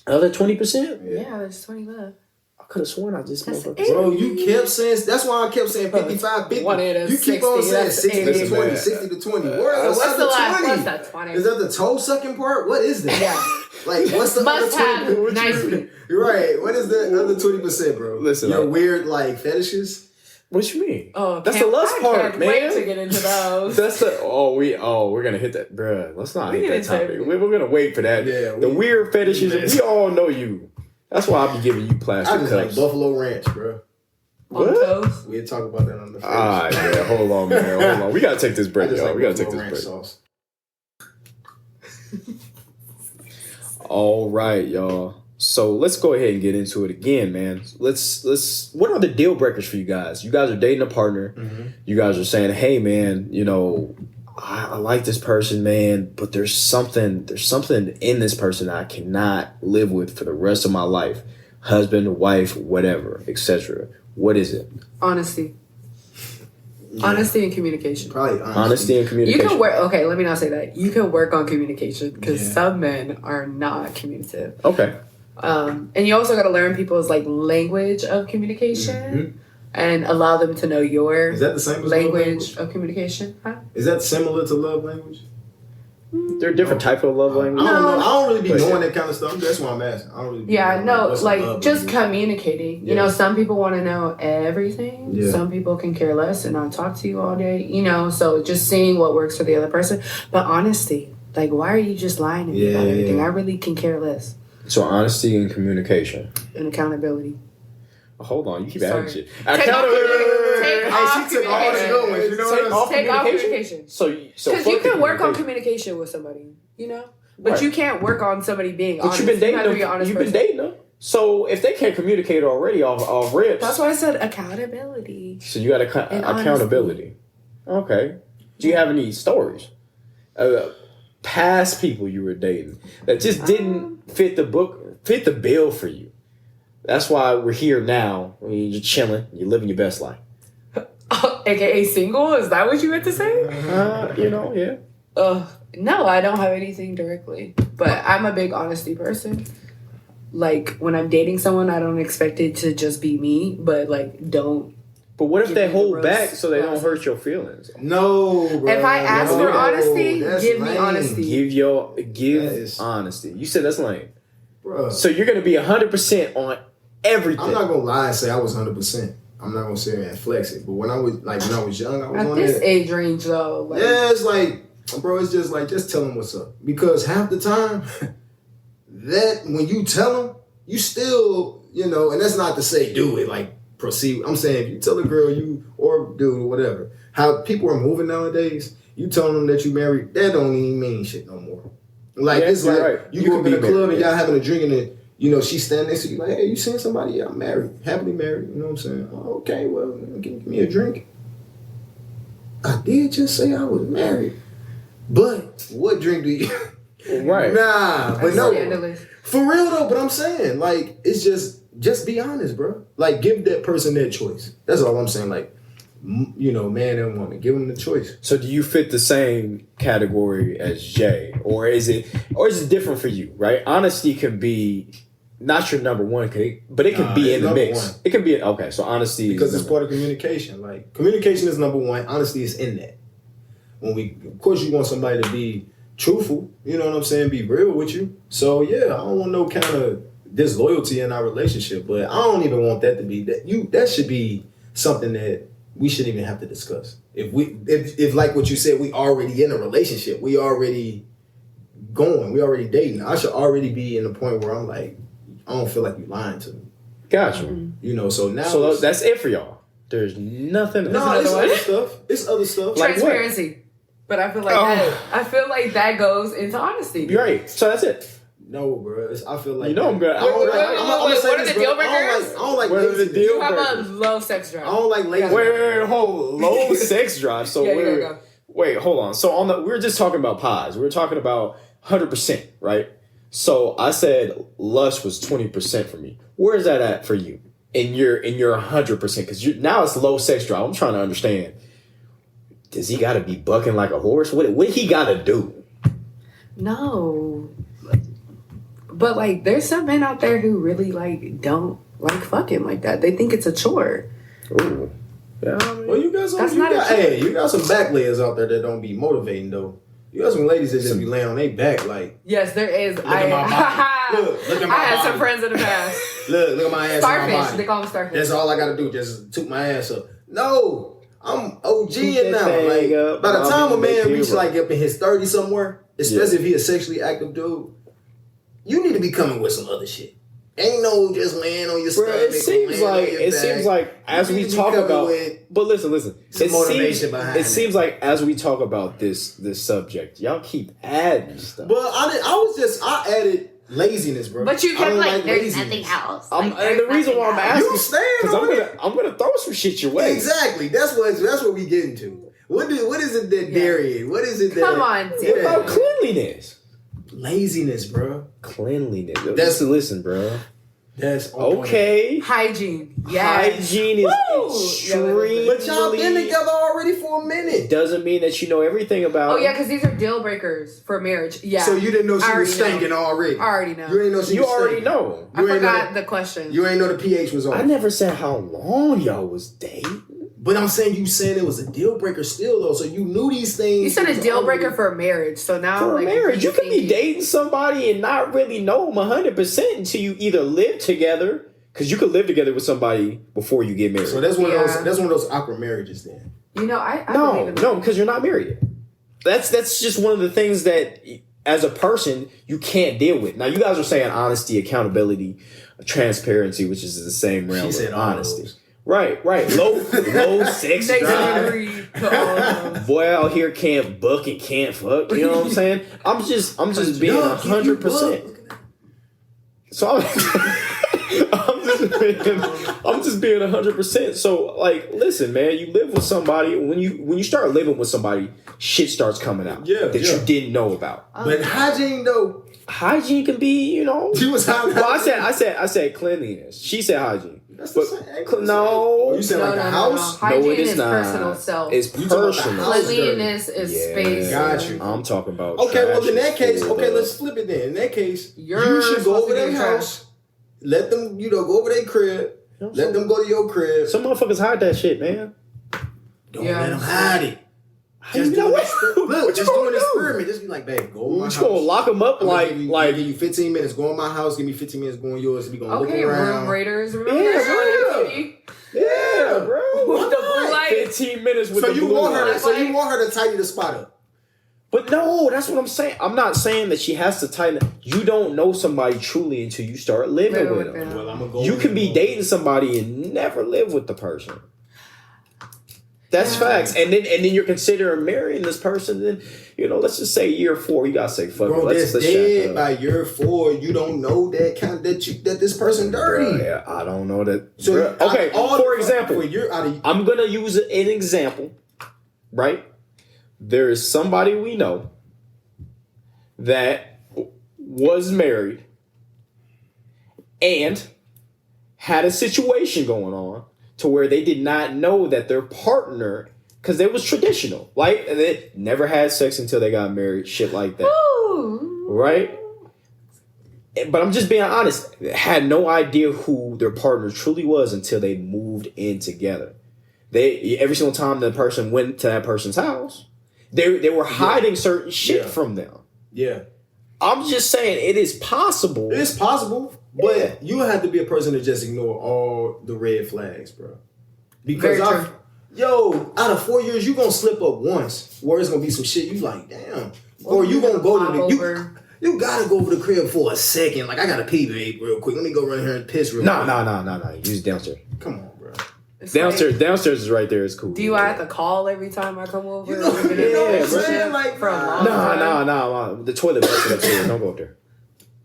Other 20%? Yeah, there's 20 left. I could have sworn I just That's motherfucker. it. Bro, you kept saying, that's why I kept saying 55, 50. One out of You keep on 60, saying that's 60 to 80. 20, Man. 60 to 20. So What's what's the the last? 20? What's that? 20. Is that the toe sucking part? What is that? Yeah. Like, what's the Must other 20%? have nice feet. You're right. What is the other 20%, bro? Listen, your weird, like, fetishes? What you mean? Oh, that's the lust part, can't man. wait to get into those. That's the we're gonna hit that, bruh. Let's not We hit get that into topic. it. We're gonna wait for that. Yeah, the weird fetishes. We all know you. That's why I be giving you I plastic just cups. like Buffalo Ranch, bro. On toes. We'll talk about that on the first. All right, man. Hold on, man. Hold on. We gotta take this I break, just y'all. like We gotta take Buffalo this Ranch break. sauce. All right, y'all. So let's go ahead and get into it again, man. Let's. What are the deal breakers for you guys? You guys are dating a partner. Mm-hmm. You guys are saying, "Hey, man, I like this person, man, but there's something in this person that I cannot live with for the rest of my life. Husband, wife, whatever, etc. What is it? Honesty. Yeah. Honesty and communication. Probably Honesty and communication. You can work. Okay, let me not say that. You can work on communication because Yeah. some men are not communicative. Okay. And you also got to learn people's like language of communication and allow them to know your Is that the same as love language of communication. Huh? Is that similar to love language? There are different types of love I language. don't know. I don't really be But- knowing that kind of stuff. That's why I'm asking. I don't really be Yeah, knowing, no, what's like love just language. communicating. You Yeah. know, some people want to know everything. Yeah. Some people can care less and not talk to you all day. You know, so just seeing what works for the other person. But honesty, like, why are you just lying to me about Yeah, everything? yeah. I really can care less. So honesty and communication. And accountability. Hold on, you keep Sorry. adding shit. Take Hey, off she took all the communication. good ones. You know what I'm saying? Take off communication. So Because you fuck can work on communication. communication with somebody, you know? But Right. you can't work on somebody being But honest. you've been dating You have to be an them. honest You've person. been dating them. So if they can't communicate already off rips, That's why I said accountability. so you got And accountability. Okay. Do you have any stories? Past people you were dating that just didn't fit the bill for you. That's why we're here now. You're chilling. You're living your best life. AKA single? Is that what you meant to say? Yeah. No, I don't have anything directly. But I'm a big honesty person. Like, when I'm dating someone, I don't expect it to just be me. But, like, don't. But what if Give they me the hold roast back so they don't glass. hurt your feelings? No, bro. If I ask for honesty, that's give me lame. honesty. Give That is- honesty. You said that's lame. Bro, So you're gonna be 100% on everything. I'm not going to lie and say I was 100%. I'm not gonna sit here and flex it, but when I was young, I was At on this that. age range though. Like, Yeah, it's like, bro, it's just like, just tell them what's up. Because half the time, that when you tell them, you still, and that's not to say do it, like proceed. I'm saying if you tell a girl or dude or whatever, how people are moving nowadays, you telling them that you married, that don't even mean shit no more. Like, it's like, right. you go up in a club and y'all having a drink and then, she's standing next to you like, hey, you seeing somebody? Yeah, I'm married, happily married. You know what I'm saying? Oh, okay, well, give me a drink. I did just say I was married. But what drink do you... Right. Nah, but no. Scandalous. For real though, but I'm saying, like, it's just be honest, bro. Like, give that person their choice. That's all I'm saying. Like, man and woman, give them the choice. So do you fit the same category as Jay, or is it different for you? Right? Honesty can be not your number one, but it can be in the mix. One. It can be okay. So honesty because is it's part of communication. Like, communication is number one. Honesty is in that. Of course, you want somebody to be truthful. You know what I'm saying? Be real with you. So yeah, I don't want no kind of disloyalty in our relationship, but I don't even want that to be that. That should be something that we shouldn't even have to discuss. If like what you said, we already in a relationship, we already dating. I should already be in the point where I'm like, I don't feel like you lying to me. Gotcha. So now. So that's it for y'all. There's nothing. No, it's other stuff. It's other stuff. Like transparency. what? But I feel like that goes into honesty. You're right. So that's it. No, bro. I feel like I'm good. What are the deal breakers? I don't like what are the laziness. deal You have breakers? a low sex drive. I don't like laziness. Wait, hold. Low sex drive. So go. Wait, hold on. So we were just talking about pies. We were talking about 100%, right? So I said lust was 20% for me. Where is that at for you? In your 100%? Because now it's low sex drive. I'm trying to understand. Does he got to be bucking like a horse? What he got to do? No. But like, there's some men out there who really like don't like fucking like that. They think it's a chore. Ooh. Yeah, Well, you got some back layers out there that don't be motivating though. You got some ladies that just be laying on their back like. Yes, there is. Look at my body. Look at my I had body. some friends in the past. Look at my ass. Starfish. And my body. They call them starfish. That's all I gotta do. Just toot my ass up. No, I'm OGing now. thing Like up, by the I'll time a make man you reaches right. like up in his 30s somewhere, especially if he a sexually active dude, you need to be coming with some other shit. Ain't no just laying on your Bro, stomach. it seems like as we talk about, but listen, some motivation behind it it. seems like as we talk about this subject, y'all keep adding stuff. But I added laziness, bro. But you I kept don't like, there's laziness. nothing else. And Like, the reason why I'm asking, You stand because on I'm gonna throw some shit your way. Exactly. That's what we get into. What is it that Darian? What is it that? Come on, What Darian. about cleanliness? Laziness, bro. Cleanliness. That's- Listen, bro. That's on point. Okay. Hygiene. Yes. Hygiene is Woo! extremely. But y'all been together already for a minute. Doesn't mean that you know everything about. Oh yeah, because these are deal breakers for marriage. Yeah. So you didn't know I she was already know. stinking already. I already know. You ain't know she You was already stinking. know. I You ain't forgot know the question. You ain't know the pH was on. I never said how long y'all was dating. But I'm saying you saying it was a deal breaker still though. So you knew these things. You said a was deal already- breaker for a marriage. So now For a like, marriage, you could be thinking- dating somebody and not really know them 100% until you either live together, because you could live together with somebody before you get married. So that's one Yeah. of those. That's one of those awkward marriages then. You know, I believe in that. no, because you're not married yet. That's just one of the things that, as a person, you can't deal with. Now, you guys are saying honesty, accountability, transparency, which is the same realm She said of all honesty. those. Right. Low sex They drive. agree to all of them. Boy out here can't buck and can't fuck. You know what I'm saying? I'm just being 100%. So I'm just being 100%. So like, listen, man, you live with somebody. When you start living with somebody, shit starts coming out Yeah, that you didn't know about. But hygiene though. Hygiene can be, She was hygiene. Well, I said cleanliness. She said hygiene. That's But the same. no. Oh, you said No, like no, a no, house. no. Hygiene No, it is is not. personal self. It's You talking about the personal. house? Cleanliness is Yeah. space. Got you. I'm talking about. Okay, well trash in that is case, full okay, of- let's flip it then. In that case, You're you should go supposed over to their be trash. house. Let them, go over their crib. Let them go to your crib. Some motherfuckers hide that shit, man. Don't Yeah. let them hide it. You know what? Look, What you just gonna doing do? experiment. Just be like, babe, go in my You house. gonna lock them up I'm gonna like give you 15 minutes. Go in my house. Give me 15 minutes. Go in yours. We gonna Okay, look room around. raiders. Remember Yeah, that show on yeah. MTV? Yeah. With the blue light. 15 minutes with So the you blue want light. her? So you want her to tidy the spot up? But no, that's what I'm saying. I'm not saying that she has to tighten. You don't know somebody truly until you start living with them. Well, I'm gonna go. You can be dating somebody and never live with the person. That's facts. And then you're considering marrying this person. Then let's just say year 4, you gotta say fuck Bro, it. Let's dead by year 4. You don't know that this person dirty. Yeah, I don't know that. So okay, for example, I'm I'm gonna use an example. Right, there is somebody we know that was married and had a situation going on to where they did not know that their partner, because they was traditional, like they never had sex until they got married, shit like that. Ooh. Right? But I'm just being honest, had no idea who their partner truly was until they moved in together. Every single time the person went to that person's house, they were hiding certain shit from them. Yeah. I'm just saying it is possible. It is possible. But you have to be a person to just ignore all the red flags, bro. Because out of 4 years, you gonna slip up once, where it's gonna be some shit you like, damn. Or you gonna go to the you gotta go over the crib for a second. Like, I gotta pee, babe, real quick. Let me go run here and piss real quick. No. Use downstairs. Come on, bro. It's downstairs is right there. It's cool. Do you have to call every time I come over? You know what I'm saying? Like, no. The toilet busted upstairs. Don't go up there.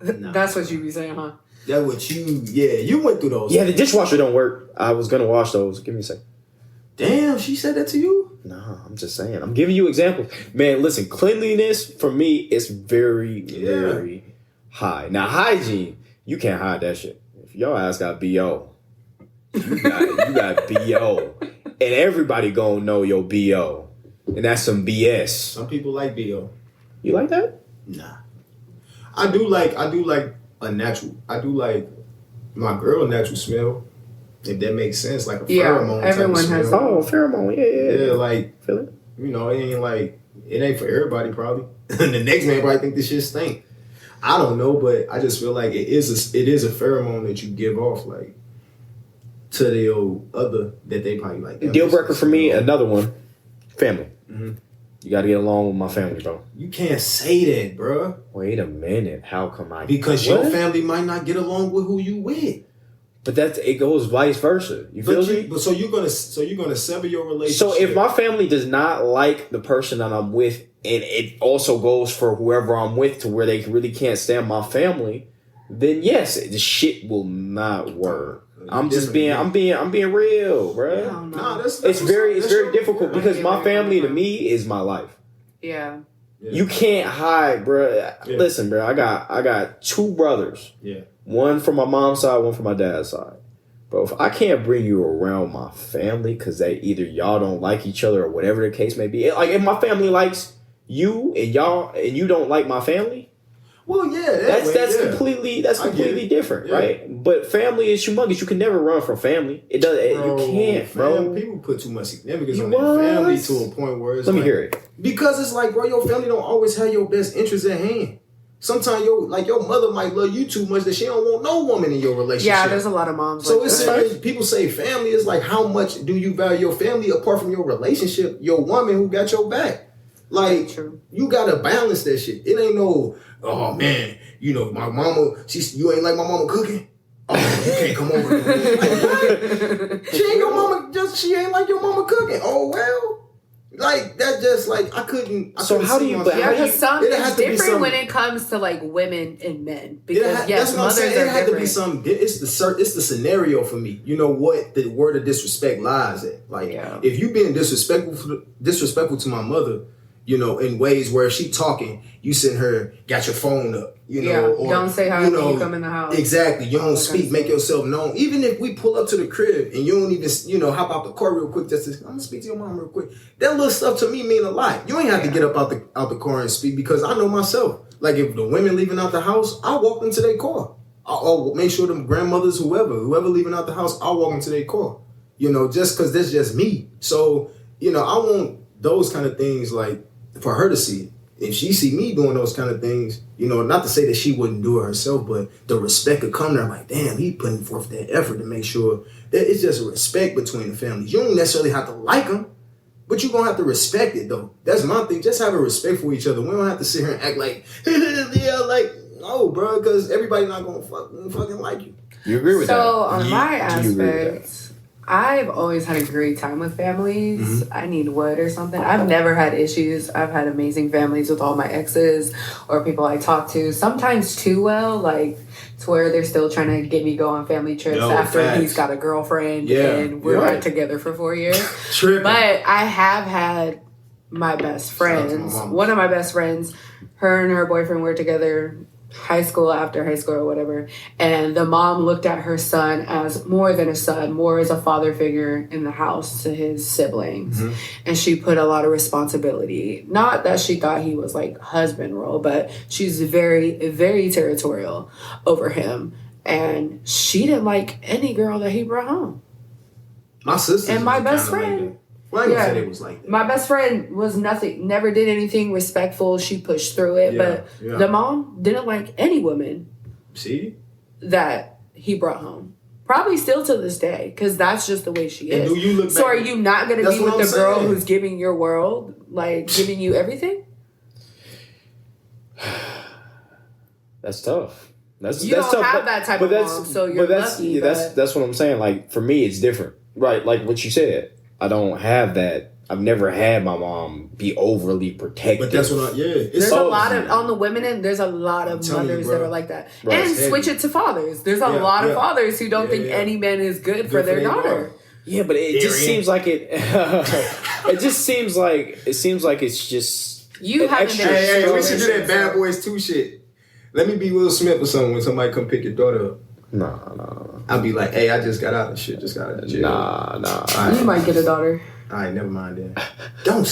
That's what you be saying, huh? That what you went through those. Yeah, the dishwasher don't work. I was gonna wash those. Give me a second. Damn, she said that to you? No, I'm just saying. I'm giving you examples. Man, listen, cleanliness for me is very, very high. Now, hygiene, you can't hide that shit. If your ass got BO, you got BO. And everybody gonna know your BO. And that's some BS. Some people like BO. You like that? Nah. I do like a natural. I do like my girl natural smell. If that makes sense, like a pheromone. Everyone has. Pheromone. Yeah. Yeah, like feel it. It ain't for everybody probably. The next man probably think this shit stink. I don't know, but I just feel like it is a pheromone that you give off, like to the other that they probably like. Deal breaker for me, another one, family. Mm-hmm. You got to get along with my family, bro. You can't say that, bro. Wait a minute. How come I? Because your family might not get along with who you with. But it goes vice versa. You feel me? But so you're gonna sever your relationship. So if my family does not like the person that I'm with, and it also goes for whoever I'm with, to where they really can't stand my family, then yes, the shit will not work. I'm being real, bro. No, it's very difficult because my family to me is my life. Yeah. You can't hide, bro. Yeah. Listen, bro. I got 2 brothers. Yeah. One from my mom's side, one from my dad's side. Bro, if I can't bring you around my family because either y'all don't like each other or whatever the case may be, like if my family likes you and you don't like my family. Well, yeah, that's completely different, right? But family is humongous. You can never run from family. It does. You can't, bro. People put too much significance on their family to a point where it's let me hear it. Because it's like, bro, your family don't always have your best interests at hand. Sometimes your mother might love you too much that she don't want no woman in your relationship. Yeah, there's a lot of moms. So people say family is like, how much do you value your family apart from your relationship? Your woman who got your back. Like, you gotta balance that shit. It ain't no, oh man, my mama, you ain't like my mama cooking. Oh, you can't come over. Like, what? She ain't like your mama cooking. Oh well. Like, that just, like, I couldn't. So how do you? Because it's different when it comes to like women and men. Because that's what I'm saying. It had to be some. It's the scenario for me. You know what the word of disrespect lies at. Like, if you being disrespectful to my mother, in ways where she talking, you sitting her, got your phone up, or don't say hi when you come in the house. Exactly. You don't speak, make yourself known. Even if we pull up to the crib and you don't even, hop out the car real quick, I'm gonna speak to your mom real quick. That little stuff to me mean a lot. You ain't have to get up out the car and speak, because I know myself. Like, if the women leaving out the house, I'll walk them to their car. I'll make sure them grandmothers, whoever leaving out the house, I'll walk them to their car. Just because that's just me. So, I want those kind of things, like, for her to see. if she see me doing those kind of things, you know, not to say that she wouldn't do it herself, but the respect could come there like, damn, he putting forth that effort to make sure that it's just a respect between the families. You don't necessarily have to like them, but you're going to have to respect it, though. That's my thing. Just have a respect for each other. We don't have to sit here and act like, yeah, like, no, bro, because everybody not going to fucking like you. You agree with that? So, on my aspect, I've always had a great time with families. Mm-hmm. I need wood or something. I've never had issues. I've had amazing families with all my exes or people I talk to. Sometimes too well, like to where they're still trying to get me go on family trips after he's got a girlfriend and we're not together for 4 years. But I have had my best friends. One of my best friends, her and her boyfriend were together after high school or whatever, and the mom looked at her son as more than a son, more as a father figure in the house to his siblings. Mm-hmm. And she put a lot of responsibility, not that she thought he was like husband role, but she's very, very territorial over him, and she didn't like any girl that he brought home. My sister and my best friend like, well, I ain't said it was like that. My best friend was nothing, never did anything respectful. She pushed through it. But the mom didn't like any woman that he brought home. Probably still to this day, because that's just the way she is. And do you look so are you not going to be with the girl who's giving your world, like giving you everything? That's tough. That's don't tough, have that type of mom, so you're lucky. That's what I'm saying. Like, for me, it's different. Right, like what you said. I don't have that. I've never had my mom be overly protective. But that's what there's a lot of, on the women end, there's a lot of mothers that are like that. Right. And switch it to fathers. There's a lot of fathers who don't think any man is good for their daughter. Yeah, but it just seems like it. It just seems like it's just. You haven't been. Hey, we should do that Bad Boys 2 shit. Let me be Will Smith or something when somebody come pick your daughter up. Nah. I'll be like, hey, I just got out of shit. Just got out of jail. Nah. Right. You might get a daughter. All right, never mind then. I don't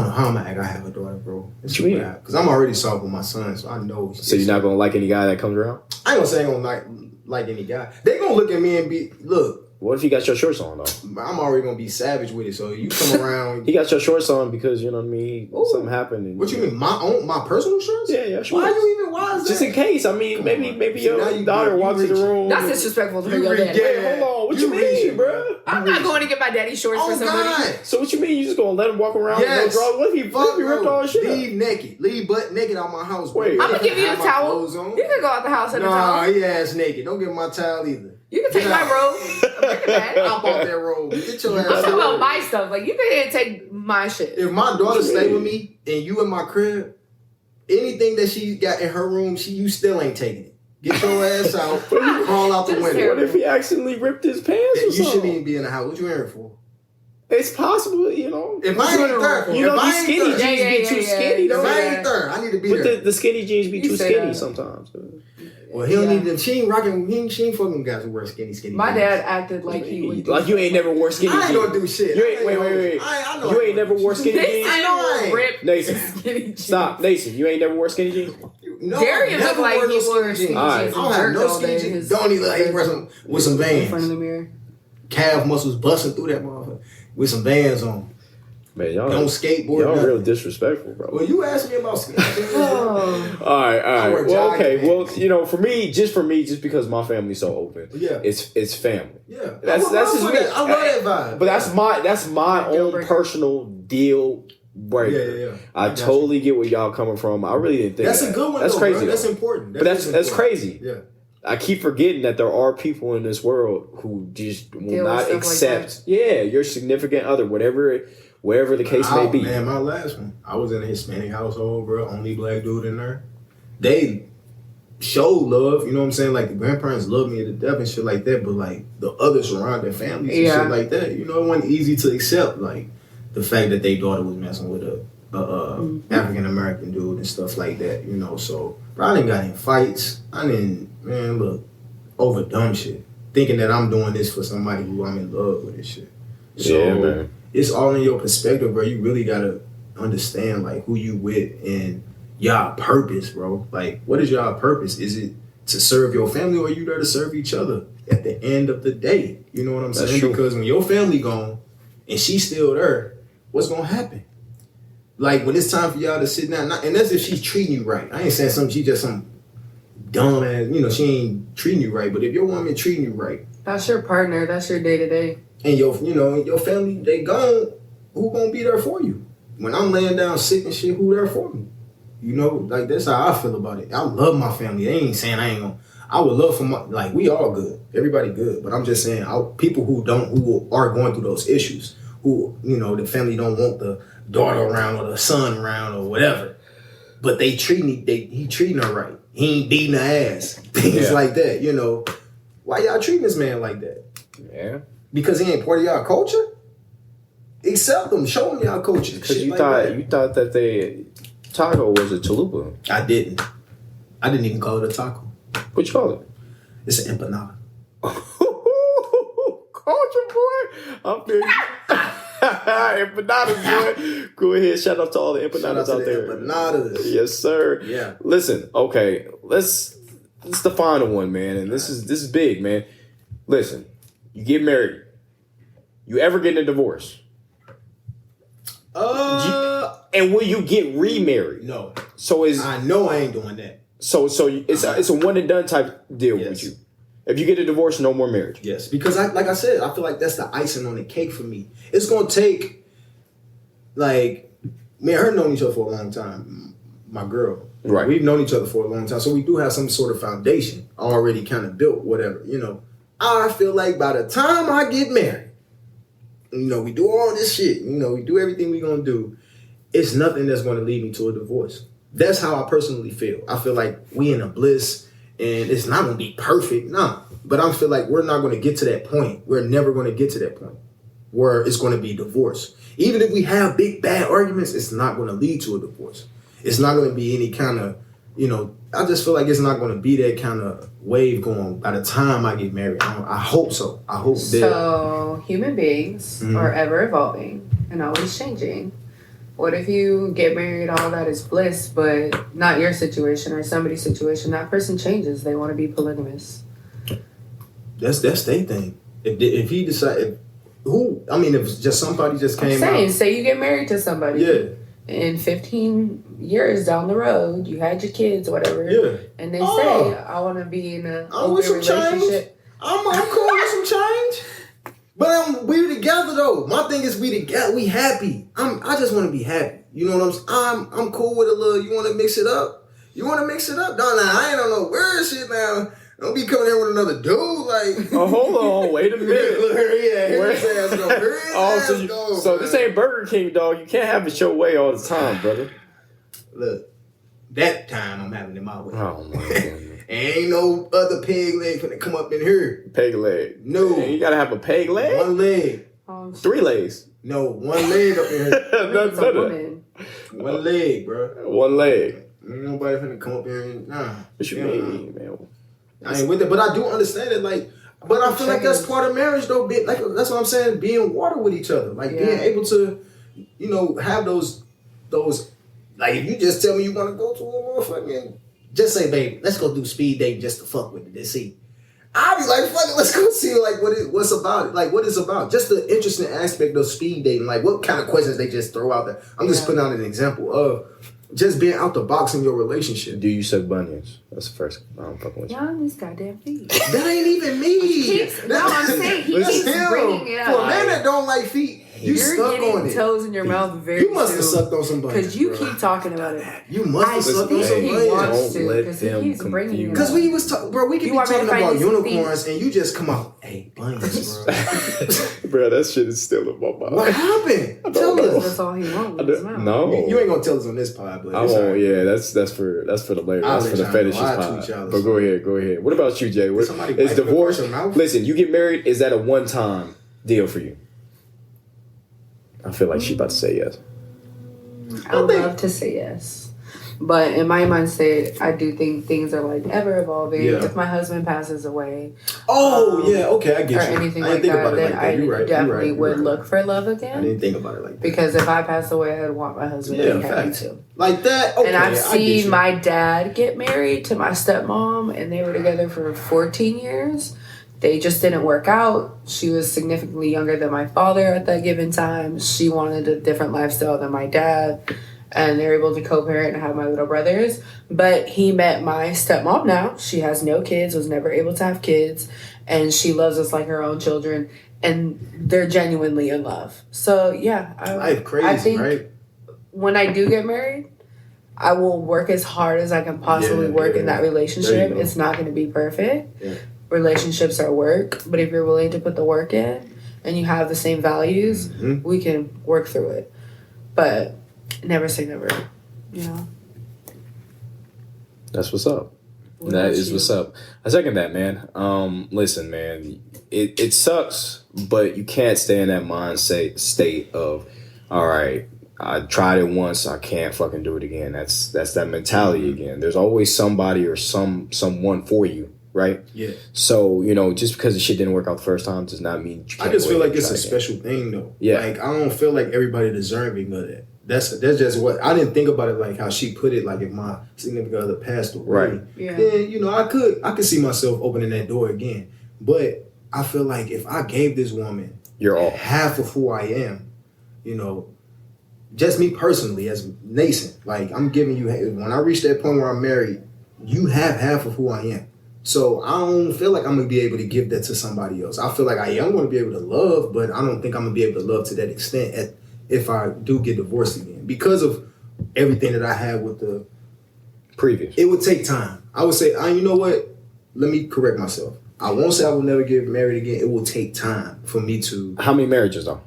know how I'm gonna have a daughter, bro. It's what you mean? Because I'm already soft with my son, so I know. So you're not gonna like any guy that comes around? I ain't gonna say I ain't gonna like any guy. They gonna look at me and be, look. What if you got your shorts on though? I'm already gonna be savage with it. So you come around. He got your shorts on because you know what I mean. Something happened. And, what you mean? My personal shorts? Yeah. Sure. Why is that? Just in case. I mean, maybe your daughter walks in the room. That's disrespectful to your dad. Wait, hold on. What you mean, bro? I'm not going to get my daddy shorts for somebody. God. So what you mean? You just gonna let him walk around? Yes. And go draw? What if he ripped all his shit? Leave butt naked out my house. Wait, I'm gonna give you a towel. You can go out the house in a towel. Nah, he ass naked. Don't give him my towel either. You can take my robe. Bring it back. I bought that robe. Get your ass. I'm talking about my stuff. Like, you can't take my shit. If my daughter stay with me and you in my crib, anything that she got in her room, you still ain't taking it. Get your ass out. Crawl out the window. What if he accidentally ripped his pants or something? You shouldn't even be in the house. What you in here for? It's possible, you know. If I ain't there, you know, these skinny jeans be too skinny. If I ain't there, I need to be there. But the skinny jeans be too skinny sometimes. Well, he don't need them. She ain't rocking. She ain't fucking guys who wear skinny. My dad acted like he would. Like you ain't never wore skinny jeans. I ain't gonna do shit. You ain't, wait. I know you ain't never wore skinny jeans. I know. Rip. Nathan, stop. Nathan, you ain't never wore skinny jeans. No, Darian looked like he wore skinny jeans. I don't have no skinny jeans. Don't even like he wear some with some Vans. In front of the mirror. Calf muscles busting through that motherfucker with some Vans on. Man, y'all don't skateboard. Y'all real disrespectful, bro. Well, you asked me about skateboarding. All right. Well, okay. Well, you know, just because my family's so open, it's family. Yeah, that's just me. I love that vibe. But that's my own personal deal breaker. Yeah. I totally get where y'all coming from. I really didn't think that's a good one. That's crazy. That's important. That's crazy. Yeah. I keep forgetting that there are people in this world who just will not accept. Your significant other, wherever the case may be. Man, my last one. I was in a Hispanic household, bro. Only black dude in there. They showed love, you know what I'm saying? Like, the grandparents loved me to death and shit like that, but, like, the other surrounding families and shit like that, you know, it wasn't easy to accept, like, the fact that their daughter was messing with a African-American dude and stuff like that, you know, so, bro, I didn't got in fights. Over dumb shit. Thinking that I'm doing this for somebody who I'm in love with and shit. So, man. It's all in your perspective, bro. You really gotta understand like who you with and y'all purpose, bro. Like, what is y'all purpose? Is it to serve your family or are you there to serve each other at the end of the day? You know what I'm saying? True. Because when your family gone and she's still there, what's gonna happen? Like when it's time for y'all to sit down, and that's if she's treating you right. I ain't saying she just some dumb ass, she ain't treating you right. But if your woman treating you right, that's your partner. That's your day to day. And your family, they gone. Who gonna be there for you when I'm laying down sick and shit? Who there for me? Like that's how I feel about it. I love my family. They ain't saying I ain't gonna. I would love for we all good, everybody good. But I'm just saying, people who are going through those issues, who the family don't want the daughter around or the son around or whatever, but he treating her right. He ain't beating her ass, things like that. Why y'all treating this man like that? Yeah, because he ain't part of y'all culture. Accept him, show him y'all culture. Because you thought that taco was a chalupa. I didn't even call it a taco. What you call it? It's an empanada. Culture boy. I'm big. Empanadas, boy. Go ahead. Shout out to all the empanadas out there. Empanadas. Yes, sir. Yeah. Listen, okay. This is the final one, man. And this is big, man. Listen, you get married. You ever get a divorce? And will you get remarried? No. So I know I ain't doing that. So it's a one and done type deal with you. If you get a divorce, no more marriage. Yes, because like I said, I feel like that's the icing on the cake for me. It's gonna take me and her known each other for a long time. My girl, right? We've known each other for a long time, so we do have some sort of foundation already kind of built. Whatever, I feel like by the time I get married, we do all this shit. We do everything we gonna do. It's nothing that's gonna lead me to a divorce. That's how I personally feel. I feel like we in a bliss, and it's not gonna be perfect, no. But I feel like we're not gonna get to that point. We're never gonna get to that point where it's gonna be divorce. Even if we have big bad arguments, it's not gonna lead to a divorce. It's not gonna be any kind of, I just feel like it's not gonna be that kind of wave going by the time I get married. I hope so. I hope that. So human beings are ever evolving and always changing. What if you get married, all that is bliss, but not your situation or somebody's situation? That person changes. They want to be polygamous. That's their thing. If he decide, if just somebody just came out. Say you get married to somebody. Yeah. And 15 years down the road, you had your kids, whatever. Yeah. And they say, I want to be in a open relationship. I'm cool with some change. But we together though. My thing is we together. We happy. I just want to be happy. You know what I'm cool with a little. You want to mix it up? No, I ain't on no weird shit now. Don't be coming here with another dude like. Oh, hold on, wait a minute. Look, here his ass go. So this ain't Burger King, dog. You can't have it your way all the time, brother. Look, that time I'm having it my way. Oh my goodness. Ain't no other peg leg gonna come up in here. Peg leg. No. Man, you gotta have a peg leg? One leg. 3 legs. No, one leg up in here. That's a woman. One leg, bro. One leg. Ain't nobody finna come up here and What you mean, man? I ain't with it, but I do understand it. But I feel like that's part of marriage, though. That's what I'm saying. Being water with each other, being able to, have those. Like if you just tell me you want to go to a motherfucking, just say, baby, let's go do speed dating just to fuck with it and see. I'll be like, fuck it, let's go see what's about it. Like what it's about. Just the interesting aspect of speed dating. Like what kind of questions they just throw out there. I'm just putting out an example of just being out the box in your relationship. Do you suck bunions? That's the first. I don't fucking with you. Y'all on these goddamn feet. That ain't even me. I'm saying he keeps bringing it up. For a man that don't like feet, you're stuck on it. Toes in your mouth very You must have sucked on some bunions. Because you keep talking about it. You must have sucked on some bunions. Don't let them confuse you. Because we was bro, we could be talking about unicorns and you just come out, hey, bunions, bro. Bro, that shit is still in my mind. What happened? Tell us. That's all he wants. No. You ain't gonna tell us on this pod, but I won't. Yeah, that's for the later. That's for the fetishes pod. But go ahead. What about you, Jay? Is divorce? Listen, you get married. Is that a one-time deal for you? I feel like she's about to say yes. I would love to say yes. But in my mindset, I do think things are like ever evolving. Yeah. If my husband passes away. Okay, I get you. Or anything like that, then I definitely would look for love again. I didn't think about it like that. Because if I pass away, I'd want my husband to be happy too. Like that? Okay, and I've seen my dad get married to my stepmom, and they were together for 14 years. They just didn't work out. She was significantly younger than my father at that given time. She wanted a different lifestyle than my dad. And they're able to co-parent and have my little brothers. But he met my stepmom now. She has no kids, was never able to have kids. And she loves us like her own children. And they're genuinely in love. So, yeah. Life crazy, I think right? When I do get married, I will work as hard as I can possibly work in that relationship. It's not going to be perfect. Yeah. Relationships are work. But if you're willing to put the work in and you have the same values, we can work through it. But never say never, you know? That's what's up. That is what's up. I second that, man. Listen, man, it sucks, but you can't stay in that mindset state of, all right, I tried it once, I can't fucking do it again. That's that mentality again. There's always somebody or someone for you, right? Yeah. So, you know, just because the shit didn't work out the first time does not mean you can't. I just feel like it's a special thing, though. Yeah. Like, I don't feel like everybody deserving of that. That's just what I didn't think about it, like how she put it, like if my significant other passed away, right? Yeah. Then, you know, I could see myself opening that door again. But I feel like if I gave this woman half of who I am, you know, just me personally as Nathan, like I'm giving you, when I reach that point where I'm married, you have half of who I am. So I don't feel like I'm gonna be able to give that to somebody else. I feel like I am gonna be able to love, but I don't think I'm gonna be able to love to that extent if I do get divorced again, because of everything that I had with the previous. It would take time. I would say, you know what? Let me correct myself. I won't say I will never get married again. It will take time for me to. How many marriages though?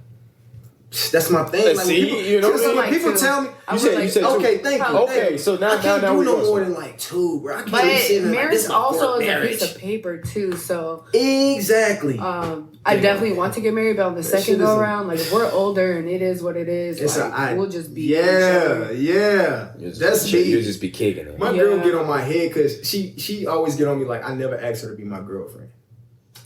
That's my thing. Like, see, people, you know, like people tell me. You said okay, thank you. Okay, so now I can't do no more than like 2, bro. I can't but marriage like, also is a piece of paper too. So exactly. I definitely want to get married, but on the second go around, like if we're older and it is what it is, we'll just be. Yeah. That's me. You'll just be kicking it. My girl get on my head because she always get on me like I never asked her to be my girlfriend.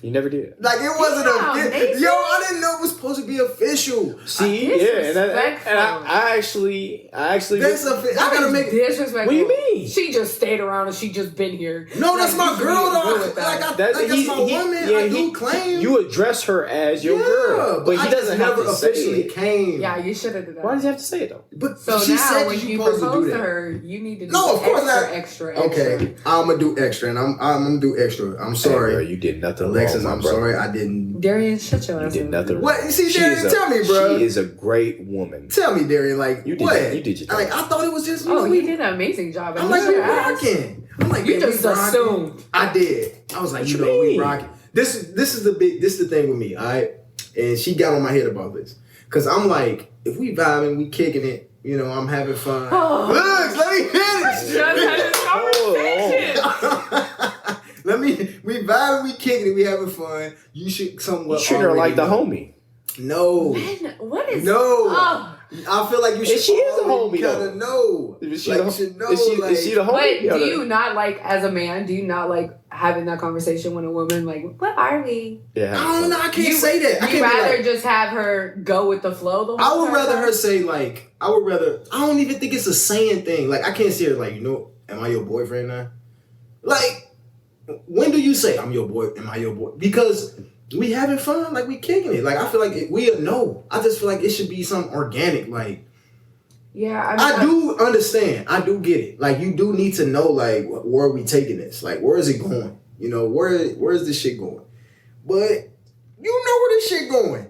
You never did. Like it wasn't I didn't know it was supposed to be official. See, and I actually. That's I gotta make disrespectful. What do you mean? She just stayed around and she just been here. No, that's my girl though. That's my woman. I do claim. You address her as your girl, but he doesn't have to officially came. Yeah, you should have done that. Why does he have to say it though? But so she now said when you propose to her, you need to do extra. Okay, I'm gonna do extra, and I'm gonna do extra. I'm sorry, bro, you did nothing. Alexis, I'm sorry, I didn't. Darian, shut your ass. You did nothing. What? See, Darian, tell me, bro. She is a great woman. Tell me, Darian, like you did. What? You did your thing. Like I thought it was just. He did an amazing job. I'm like, we rocking. I'm like, you just assumed. I did. I was like, we rocking. This is the thing with me, all right? And she got on my head about this. Cause I'm like, if we vibing, we kicking it, you know, I'm having fun. Look, let me finish. Just had this conversation. We vibing, we kicking it, we having fun. You should somewhat. You treat her like the homie. No. Man, what is? No. Oh. I feel like you should. She is a homie, though. Know. Is she the homie? But do you not like, as a man, do you not like having that conversation with a woman? Like, what are we? Yeah. I don't know. I can't say that. You'd rather just have her go with the flow the whole time? I would rather her say like. I don't even think it's a saying thing. Like I can't see her like, you know, am I your boyfriend now? Like, when do you say I'm your boy? Am I your boy? Because. We having fun, like we kicking it. Like I feel like we know. I just feel like it should be something organic. Like, yeah, I do understand. I do get it. Like you do need to know, like where are we taking this? Like where is it going? You know where is this shit going? But you know where this shit going.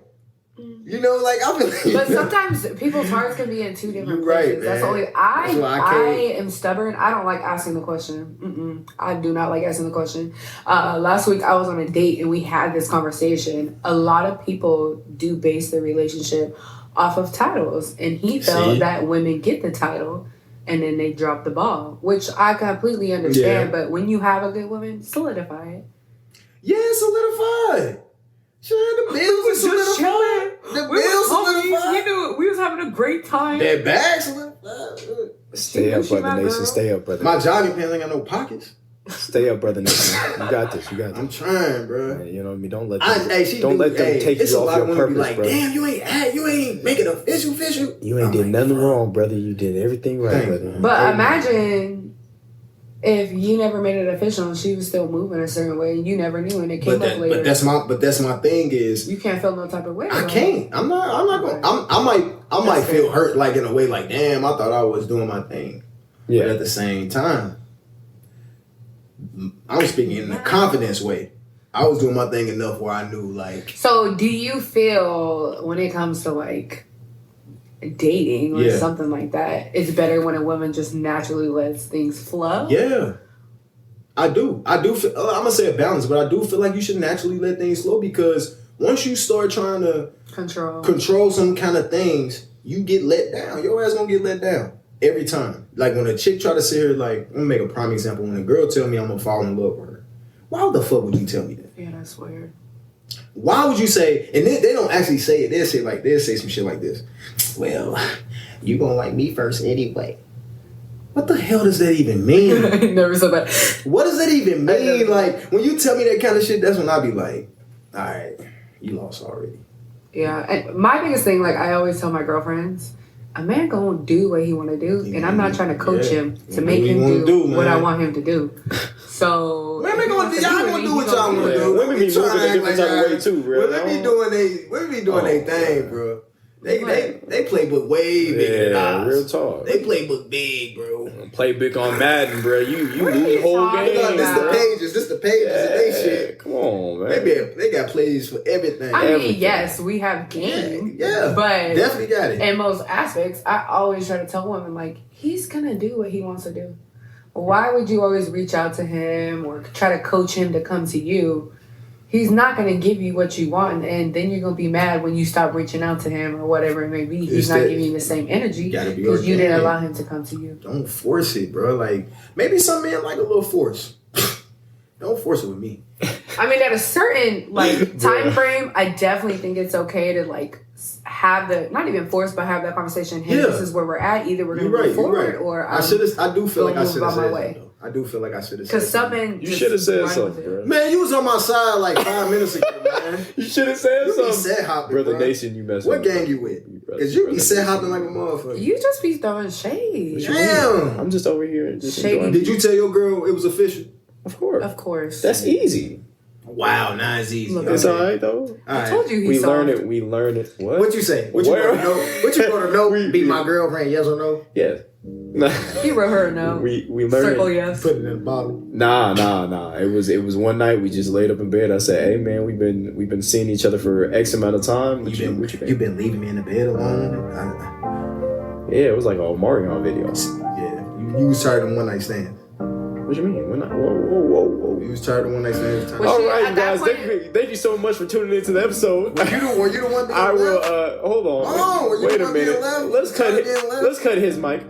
You know, like I feel. But sometimes people's hearts can be in two different places. Right, that's only I am stubborn. I don't like asking the question. I do not like asking the question. Last week I was on a date and we had this conversation. A lot of people do base their relationship off of titles, and he felt that women get the title and then they drop the ball, which I completely understand. Yeah. But when you have a good woman, solidify it. Yeah, solidify it. Sure, the bills was just chilling. The bills solidified. We was having a great time. That bag solidified. Stay up, brother Nation. Stay up, brother. My jogging pants ain't got no pockets. Stay up, brother Nation. You got this. I'm trying, bro. Man, you know what I mean? Don't let them take you off your purpose, like, bro. Damn, you ain't make it official. You ain't did nothing wrong, brother. You did everything right, brother. But imagine if you never made it official and she was still moving a certain way, you never knew, and it came up later. But that's my thing is you can't feel no type of way. I can't. I'm not gonna. I might feel hurt like in a way like damn. I thought I was doing my thing. Yeah. But at the same time, I'm speaking in a confidence way. I was doing my thing enough where I knew like. So do you feel when it comes to like dating or something like that, it's better when a woman just naturally lets things flow? Yeah. I do feel, I'm gonna say a balance, but I do feel like you should naturally let things flow because once you start trying to control some kind of things, you get let down. Your ass gonna get let down every time. Like when a chick try to sit here, like I'm gonna make a prime example. When a girl tell me I'm gonna fall in love with her, why the fuck would you tell me that? Yeah, that's weird. Why would you say? And they don't actually say it. They'll say some shit like this. Well, you gonna like me first anyway. What the hell does that even mean? I never said that. What does that even mean? Like, when you tell me that kind of shit, that's when I be like, all right, you lost already. Yeah. And my biggest thing, like, I always tell my girlfriends, a man gonna do what he want to do, and I'm not trying to coach him to make him do what I want him to do. So women gonna do what y'all want to do. Women be moving a different type of way too, bro. Women be doing their thing, bro. They playbook way bigger than us. Real talk. They playbook big, bro. Playbook on Madden, bro. You lose the whole game. This the pages and they shit. Come on, man. They got plays for everything. I mean, yes, we have game. Yeah, but definitely got it. In most aspects, I always try to tell women, like, he's gonna do what he wants to do. Why would you always reach out to him or try to coach him to come to you? He's not going to give you what you want, and then you're going to be mad when you stop reaching out to him or whatever it may be. He's not giving you the same energy because you didn't allow him to come to you. Don't force it, bro. Like, maybe some men like a little force. Don't force it with me. I mean, at a certain, like, time frame, I definitely think it's okay to, like, have the, not even force, but have that conversation. Hey, this is where we're at. Either we're going to move forward or I do feel like I should have said that, though. I do feel like I should have said because some men you should have said something, bro. Man, you was on my side like 5 minutes ago, man. You should have said something. You be set hopping, Brother bro. Nation, you messing What up. gang you with? Because you be set hopping like a motherfucker. You just be throwing shade. Damn. I'm just over here just shady. Did you tell your girl it was official? Of course. Of course. That's easy. Wow, now it's easy. It's all right, though. I told you we learn it. What? What you say? What you want to know? What you want to know? Be my girlfriend, yes or no? Yes. He wrote her a no. We learned circle it. yes. Put it in a bottle. Nah. It was one night we just laid up in bed. I said, "Hey man, we've been seeing each other for X amount of time. What you think? You've been leaving me in the bed alone." Yeah, it was like a Mario video. Yeah, you was tired of one night stands. What you mean? Whoa. You was tired of one night stands. All right, guys. Thank you so much for tuning into the episode. Were you the one? I will. Hold on. Oh, wait a minute. Let's cut his mic.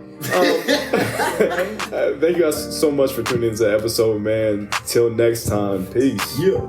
Thank you guys so much for tuning into the episode, man. Till next time. Peace. Yeah.